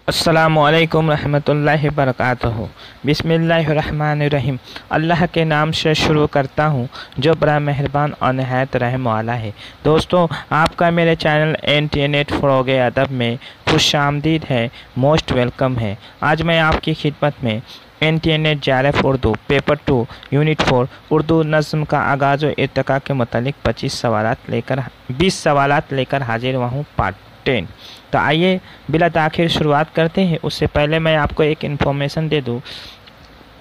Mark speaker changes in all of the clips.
Speaker 1: अस्सलामुअलैकुम रहमतुल्लाहि बरकातहू। बिस्मिल्लाहिर्रहमानिर्रहीम। अल्लाह के नाम से शुरू करता हूँ जो बड़ा मेहरबान और नहायत रहम वाला है। दोस्तों, आपका मेरे चैनल एंटीनेट फ़रोग़ अदब में खुशामदीद है, मोस्ट वेलकम है। आज मैं आपकी खिदमत में एंटीनेट JRF Urdu paper 2 unit 4 Urdu नज़्म का आगाज़ व इर्तिका के मुतालिक 20 सवालात लेकर हाजिर हुआ हूँ, पार्ट 10। तो आइए बिला ताख़ीर शुरुआत करते हैं। उससे पहले मैं आपको एक इन्फॉर्मेशन दे दूं,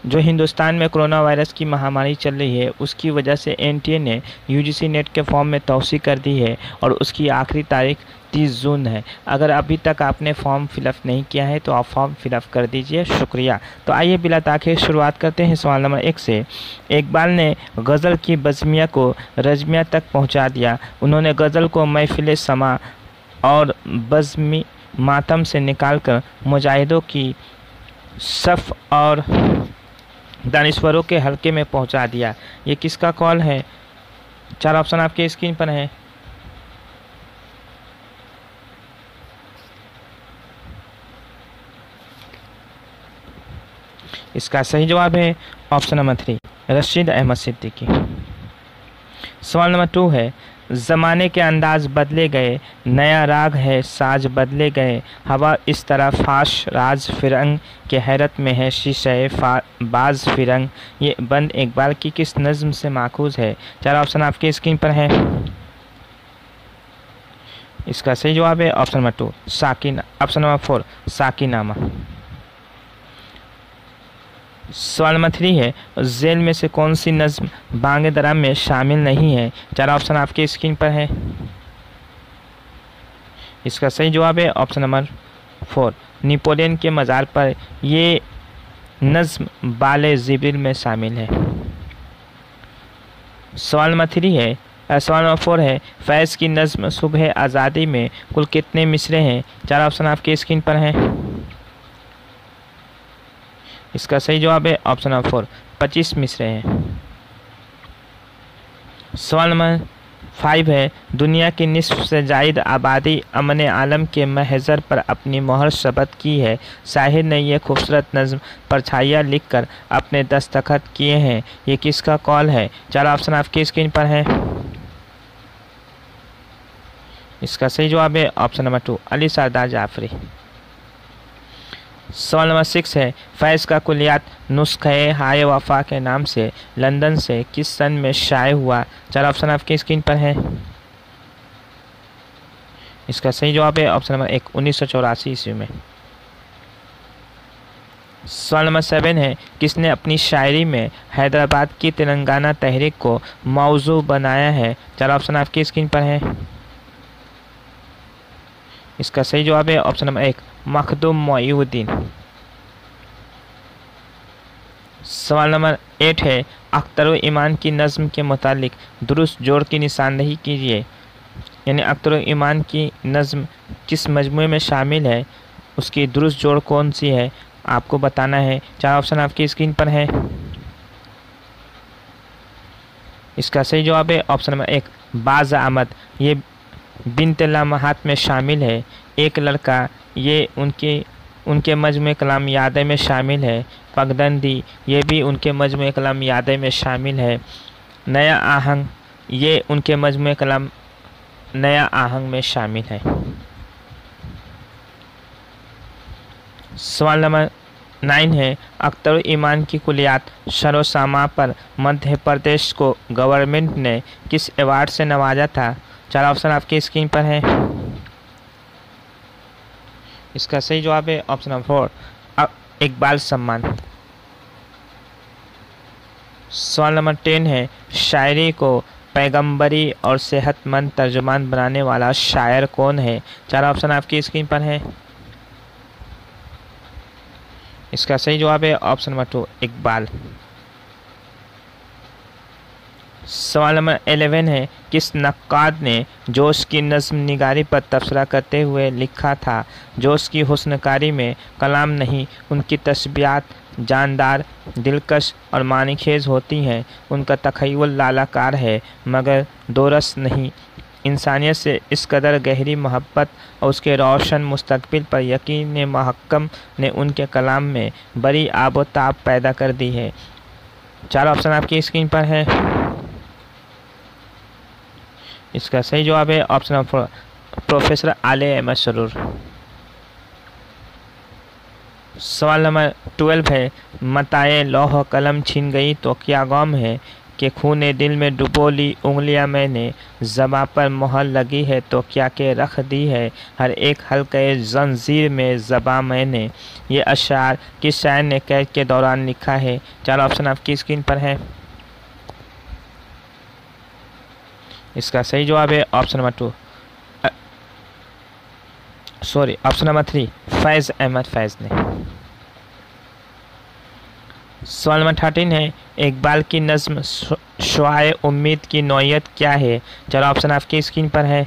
Speaker 1: जो हिंदुस्तान में कोरोना वायरस की महामारी चल रही है उसकी वजह से NTA ने UGC नेट के फॉर्म में तौसीक़ कर दी है और उसकी आखिरी तारीख 30 जून है। अगर अभी तक आपने फॉर्म फिलअप नहीं किया है तो आप फॉर्म फिलअप कर दीजिए, शुक्रिया। तो आइए बिला ताख़ीर शुरुआत करते हैं सवाल नंबर 1 से। इकबाल ने गज़ल की बज़मिया को रज़मिया तक पहुँचा दिया। उन्होंने गज़ल को महफ़िल समा और बज़्मी मातम से निकालकर मुजाहिदों की सफ़ और दानिश्वरों के हल्के में पहुंचा दिया। ये किसका कॉल है? 4 ऑप्शन आपके स्क्रीन पर हैं। इसका सही जवाब है ऑप्शन नंबर 3, रशीद अहमद सिद्दीकी। सवाल नंबर 2 है, ज़माने के अंदाज़ बदले गए, नया राग है साज बदले गए, हवा इस तरह फाश राज फिरंग के हैरत में है शीशे बाज फिरंग। ये बंद इकबाल की किस नज़्म से माखूज़ है? 4 ऑप्शन आपके स्क्रीन पर हैं। इसका सही जवाब है ऑप्शन नंबर 2, साकिना। ऑप्शन नंबर 4, साकिनामा। सवाल नंबर 3 है, झेल में से कौन सी नज़्म बांगे दरा में शामिल नहीं है? 4 ऑप्शन आपके स्क्रीन पर है। इसका सही जवाब है ऑप्शन नंबर 4, नेपोलियन के मज़ार पर। ये नज़्म बाले ज़िब्रिल में शामिल है। सवाल नंबर 4 है, फैज़ की नज़्म सुबह आज़ादी में कुल कितने मिसरे हैं? 4 ऑप्शन आपके स्क्रीन पर हैं। इसका सही जवाब है ऑप्शन नंबर 4, 25 मिसरे हैं। सवाल नंबर 5 है, दुनिया की निस्फ से जायद आबादी अमन आलम के महज़र पर अपनी मोहर शबत की है। शाहिर ने यह खूबसूरत नज़्म परछाइयाँ लिख कर अपने दस्तखत किए हैं। ये किसका कॉल है? 4 ऑप्शन आपकी स्क्रीन पर है। इसका सही जवाब है ऑप्शन नंबर 2, अली सरदार जाफरी। सवाल नंबर 6 है, फैज़ का कुलियात नुस्खे हाय वफा के नाम से लंदन से किस सन में शाये हुआ? 4 ऑप्शन आपकी स्क्रीन पर है। इसका सही जवाब है ऑप्शन नंबर 1, 1984 ईस्वी में। सवाल नंबर 7 है, किसने अपनी शायरी में हैदराबाद की तेलंगाना तहरीक को मौजू बनाया है? 4 ऑप्शन आपकी स्क्रीन पर है। इसका सही जवाब है ऑप्शन नंबर 1, मखदूम मोइनुद्दीन। सवाल नंबर 8 है, अख्तर ईमान की नज़्म के मुतालिक दुरुस्त जोड़ की निशानदही कीजिए। यानी अख्तर ईमान की नज़्म किस मजमूए में शामिल है, उसकी दुरुस्त जोड़ कौन सी है आपको बताना है। 4 ऑप्शन आपकी स्क्रीन पर है। इसका सही जवाब है ऑप्शन नंबर 1, बाज़ अहमद। ये बिन्त लम्हात में शामिल है। एक लड़का, ये उनके मजमूए कलाम यादें में शामिल है। पगडंडी, ये भी उनके मजमूए कलाम यादें में शामिल है। नया आहंग, ये उनके मजमूए कलाम नया आहंग में शामिल है। सवाल नंबर 9 है, अख्तर ईमान की कुलियात शरो सामा पर मध्य प्रदेश को गवर्नमेंट ने किस अवार्ड से नवाजा था? 4 ऑप्शन आपकी स्क्रीन पर है। इसका सही जवाब है ऑप्शन नंबर 4, इकबाल सम्मान। सवाल नंबर 10 है, शायरी को पैगंबरी और सेहतमंद तर्जुमान बनाने वाला शायर कौन है? 4 ऑप्शन आपकी स्क्रीन पर है। इसका सही जवाब है ऑप्शन नंबर 2, इकबाल। सवाल नंबर 11 है, किस नक्काद ने जोश की नज़्म निगारी पर तबसरा करते हुए लिखा था? जोश की हुस्नकारी में कलाम नहीं, उनकी तस्बीहात जानदार, दिलकश और मानीखेज़ होती हैं। उनका तख़य्युल लालाकार है मगर दोरस नहीं। इंसानियत से इस कदर गहरी मोहब्बत और उसके रोशन मुस्तकबिल पर यकीन महक्कम ने उनके कलाम में बड़ी आबोताब पैदा कर दी है। 4 ऑप्शन आपकी स्क्रीन पर है। इसका सही जवाब है ऑप्शन नंबर 4 प्रोफेसर आले अहमद सरूर। सवाल नंबर 12 है, मताए लौह कलम छीन गई तो क्या गम है, कि खूने दिल में डुबो ली उंगलियां मैंने, ज़बां पर मोहर लगी है तो क्या के रख दी है, हर एक हल्के जंजीर में ज़बां मैंने। ये अशार किस शायर ने कैद के दौरान लिखा है। 4 ऑप्शन आपकी स्क्रीन पर है। इसका सही जवाब है ऑप्शन नंबर 3 फैज़ अहमद फैज़ ने। सवाल नंबर 13 है, इकबाल की नज़्म शुआए उम्मीद की नौइयत क्या है। 4 ऑप्शन आपकी स्क्रीन पर है।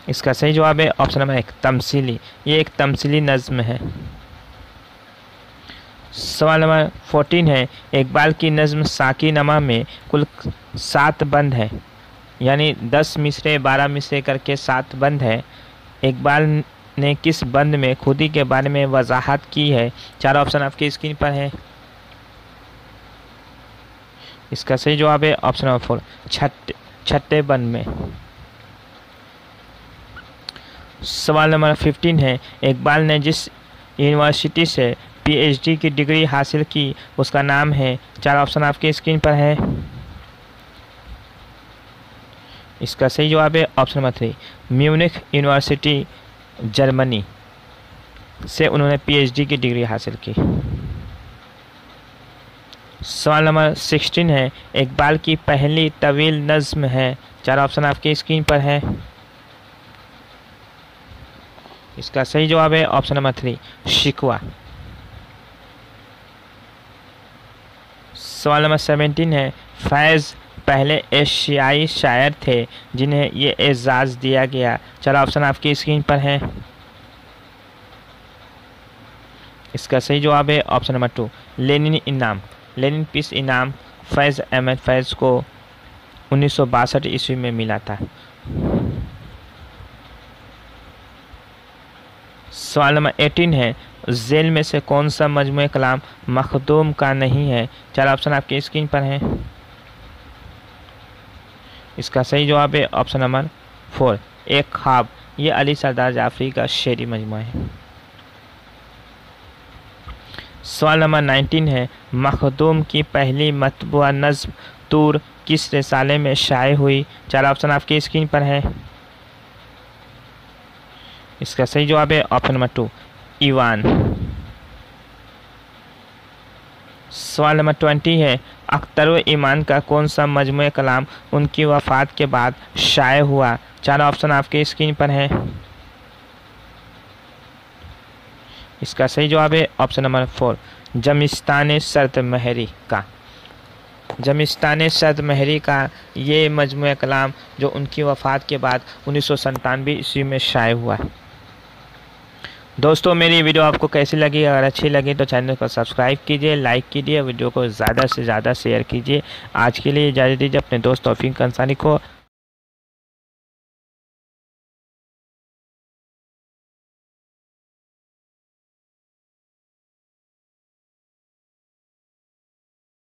Speaker 1: इसका सही जवाब है ऑप्शन नंबर 1 तमसीली। ये एक तमसीली नज़्म है। सवाल नंबर 14 है, इकबाल की नज़्म साकी नमा में कुल 7 बंद है, यानी 10 मिसरे 12 मिसरे करके 7 बंद है। इकबाल ने किस बंद में खुदी के बारे में वजाहत की है। 4 ऑप्शन आपकी स्क्रीन पर है। इसका सही जवाब है ऑप्शन नंबर 4 छठे बंद में। सवाल नंबर 15 है, इकबाल ने जिस यूनिवर्सिटी से PhD की डिग्री हासिल की उसका नाम है। 4 ऑप्शन आपकी स्क्रीन पर है। इसका सही जवाब है option number 3 Munich university Germany से उन्होंने PhD की डिग्री हासिल की। सवाल नंबर 16 है, इकबाल की पहली तवील नज़्म है। 4 ऑप्शन आपकी स्क्रीन पर है। इसका सही जवाब है ऑप्शन नंबर 3 शिकवा। सवाल नंबर 17 है, फैज़ पहले एशियाई शायर थे जिन्हें ये एजाज़ दिया गया। 4 ऑप्शन आपकी स्क्रीन पर है। इसका सही जवाब है ऑप्शन नंबर 2 लेनिन इनाम। लेनिन पीस इनाम फैज़ अहमद फैज़ को 1962 ईस्वी में मिला था। सवाल नंबर 18 है, जेल में से कौन सा मजमूए कलाम मखदूम का नहीं है। 4 ऑप्शन आपकी स्क्रीन पर है। इसका सही जवाब है ऑप्शन नंबर 4 एक ख्वाब। ये अली सरदार जाफरी का शेरी मजमूआ है। सवाल नंबर 19 है, मखदूम की पहली मतबूआ नज़्म तूर किस रिसाले में शाये हुई। 4 ऑप्शन आपकी स्क्रीन पर है। इसका सही जवाब है ऑप्शन नंबर 2 ईवान। सवाल नंबर 20 है, अख्तर ईमान का कौन सा मजमूए कलाम उनकी वफ़ात के बाद शाये हुआ। 4 ऑप्शन आपके स्क्रीन पर है। इसका सही जवाब है ऑप्शन नंबर 4 जमिस्तान सर्द महरी का। जमिस्तान सर्द महरी का ये मजमूए कलाम जो उनकी वफ़ात के बाद 1997 ईस्वी में शाये हुआ है। दोस्तों मेरी वीडियो आपको कैसी लगी, अगर अच्छी लगी तो चैनल को सब्सक्राइब कीजिए, लाइक कीजिए, वीडियो को ज़्यादा से ज़्यादा शेयर कीजिए। आज के लिए इजाज़त दीजिए अपने दोस्त तौफीक अंसारी को।